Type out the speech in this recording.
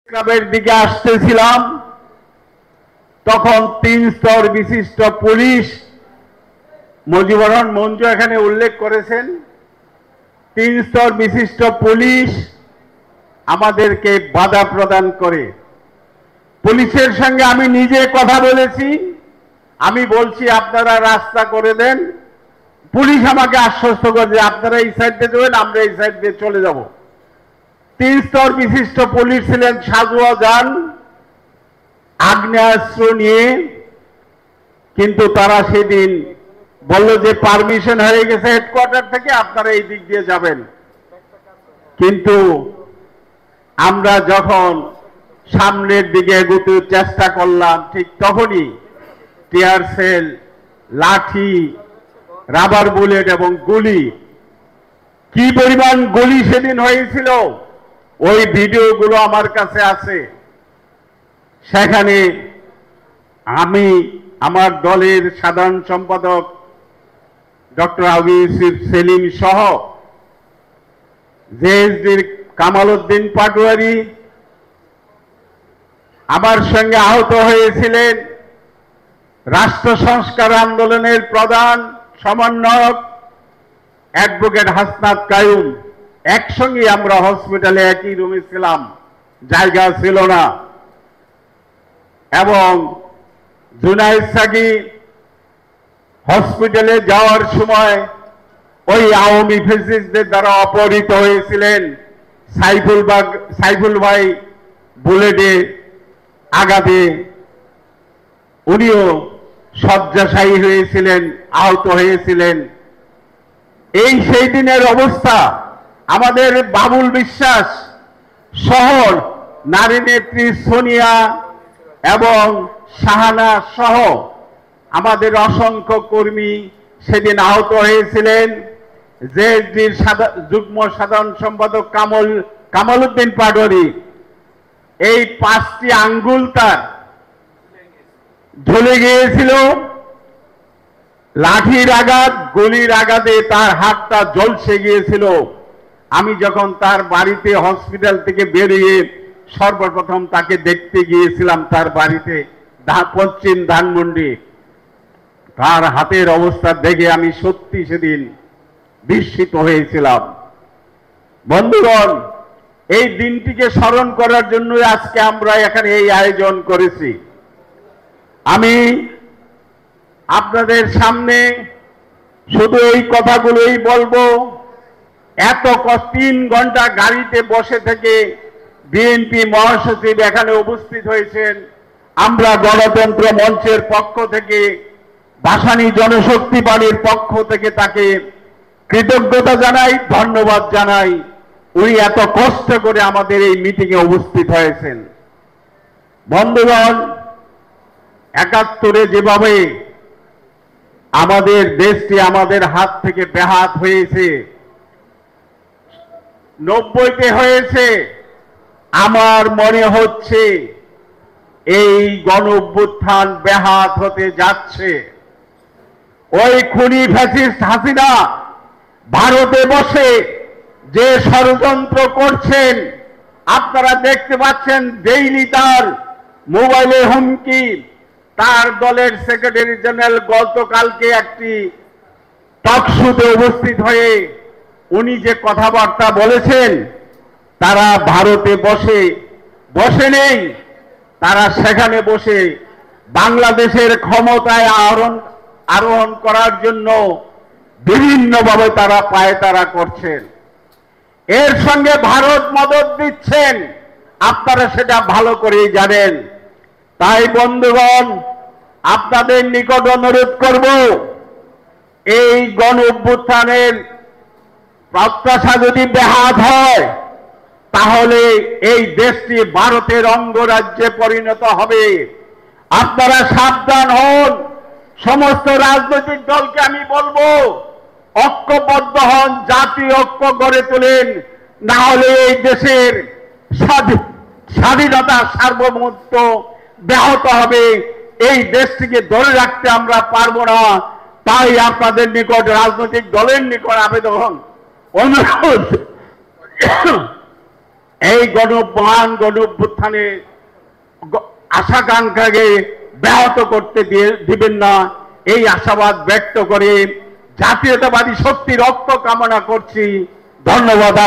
ক্লাবের দিকে আসতেছিলাম তখন 3 স্তর বিশিষ্ট পুলিশ মুজিবুর রহমান মঞ্জু এখানে উল্লেখ করেছেন 3 স্তর বিশিষ্ট পুলিশ আমাদেরকে বাধা প্রদান করে। পুলিশের সঙ্গে আমি নিজে কথা বলেছি, আমি বলছি আপনারা রাস্তা করে দেন। পুলিশ আমাকে আশ্বস্ত করে যে আপনারা এই সাইড দিয়ে যাবেন, আমরা এই সাইড দিয়ে চলে যাব। 3 স্তর বিশিষ্ট পুলিশ ছিলেন সাজুয়া যান আগ্নেয়াস্ত্র নিয়ে, কিন্তু তারা সেদিন বলল যে পারমিশন হয়ে গেছে হেডকোয়ার্টার থেকে, আপনারা এই দিক দিয়ে যাবেন। কিন্তু আমরা যখন সামনের দিকে এগোতে চেষ্টা করলাম ঠিক তখনই টিয়ার সেল, লাঠি, রাবার বুলেট এবং গুলি, কি পরিমাণ গুলি সেদিন হয়েছিল ওই ভিডিওগুলো আমার কাছে আছে। সেখানে আমি আমার দলের সাধারণ সম্পাদক ডক্টর আবু ইউসুফ সেলিম সহ জেএসডির কামাল উদ্দিন পাটোয়ারি, আমার সঙ্গে আহত হয়েছিলেন রাষ্ট্র সংস্কার আন্দোলনের প্রধান সমন্বয়ক অ্যাডভোকেট হাসনাত কায়ুম। একসঙ্গে আমরা হসপিটালে একই রুমে ছিলাম, জায়গা ছিল না। এবং জুনায়েদ সাকি হসপিটালে যাওয়ার সময় ওই আওয়ামী ফ্যাসিস্টদের দ্বারা অপহৃত হয়েছিলেন। সাইফুল ভাই বুলেটে আঘাতে উনিও শয্যাশায়ী হয়েছিলেন, আহত হয়েছিলেন। এই সেই দিনের অবস্থা। আমাদের বাবুল বিশ্বাস সহ নারী নেত্রী সোনিয়া এবং শাহানা সহ আমাদের অসংখ্য কর্মী সেদিন আহত হয়েছিলেন। জেএসডির যুগ্ম সাধারণ সম্পাদক কামাল উদ্দিন পাটোয়ারি, এই 5টি আঙ্গুল তার ঝুলে গিয়েছিল। লাঠির আঘাত, গুলির আঘাতে তার হাতটা ঝলসে গিয়েছিল। আমি যখন তার বাড়িতে হসপিটাল থেকে বেরিয়ে সর্বপ্রথম তাকে দেখতে গিয়েছিলাম তার বাড়িতে পশ্চিম ধানমন্ডি, তার হাতের অবস্থা দেখে আমি সত্যি সেদিন বিস্মিত হয়েছিলাম। বন্ধুগণ, এই দিনটিকে স্মরণ করার জন্য আজকে আমরা এখানে এই আয়োজন করেছি। আমি আপনাদের সামনে শুধু এই কথাগুলোই বলবো। এত 3 ঘন্টা গাড়িতে বসে থেকে বিএনপি মহাসচিব এখানে উপস্থিত হয়েছেন। আমরা গণতন্ত্র মঞ্চের পক্ষ থেকে, ভাসানী জনশক্তি পার্টির পক্ষ থেকে তাকে কৃতজ্ঞতা জানাই, ধন্যবাদ জানাই। উনি এত কষ্ট করে আমাদের এই মিটিংয়ে উপস্থিত হয়েছেন। বন্ধুগণ, 71-এ যেভাবে আমাদের দেশটি আমাদের হাত থেকে বেহাত হয়েছে, 90-তে হয়েছে, আমার মনে হচ্ছে এই গণ অভ্যুত্থান বেহাত হতে যাচ্ছে। ওই খুনি ফ্যাসিস্ট হাসিনা ভারতে বসে যে ষড়যন্ত্র করছেন আপনারা দেখতে পাচ্ছেন। ডেইলি তার মোবাইলে হুমকি। তার দলের সেক্রেটারি জেনারেল গতকালকে একটি টকশোতে উপস্থিত হয়ে উনি যে কথাবার্তা বলেছেন, তারা ভারতে বসে নেই, তারা সেখানে বসে বাংলাদেশের ক্ষমতায় আরোহণ করার জন্য বিভিন্নভাবে তারা পায়তারা করছেন। এর সঙ্গে ভারত মদদ দিচ্ছেন, আপনারা সেটা ভালো করেই জানেন। তাই বন্ধুগণ, আপনাদের নিকট অনুরোধ করব, এই গণ অভ্যুত্থানের প্রত্যাশা যদি ব্যাহত হয় তাহলে এই দেশটি ভারতের অঙ্গরাজ্যে পরিণত হবে। আপনারা সাবধান হন। সমস্ত রাজনৈতিক দলকে আমি বলবো, ঐক্যবদ্ধ হন, জাতীয় ঐক্য গড়ে তোলেন। না হলে এই দেশের স্বাধীনতা, সার্বভৌমত্ব ব্যাহত হবে। এই দেশটিকে ধরে রাখতে আমরা পারবো না। তাই আপনাদের নিকট, রাজনৈতিক দলের নিকট আবেদন, অনুরোধ, এই গণ অভ্যুত্থানে আশাকাঙ্ক্ষাকে ব্যাহত করতে দিবেন না, এই আশাবাদ ব্যক্ত করে জাতীয়তাবাদী শক্তি রক্ত কামনা করছি। ধন্যবাদ।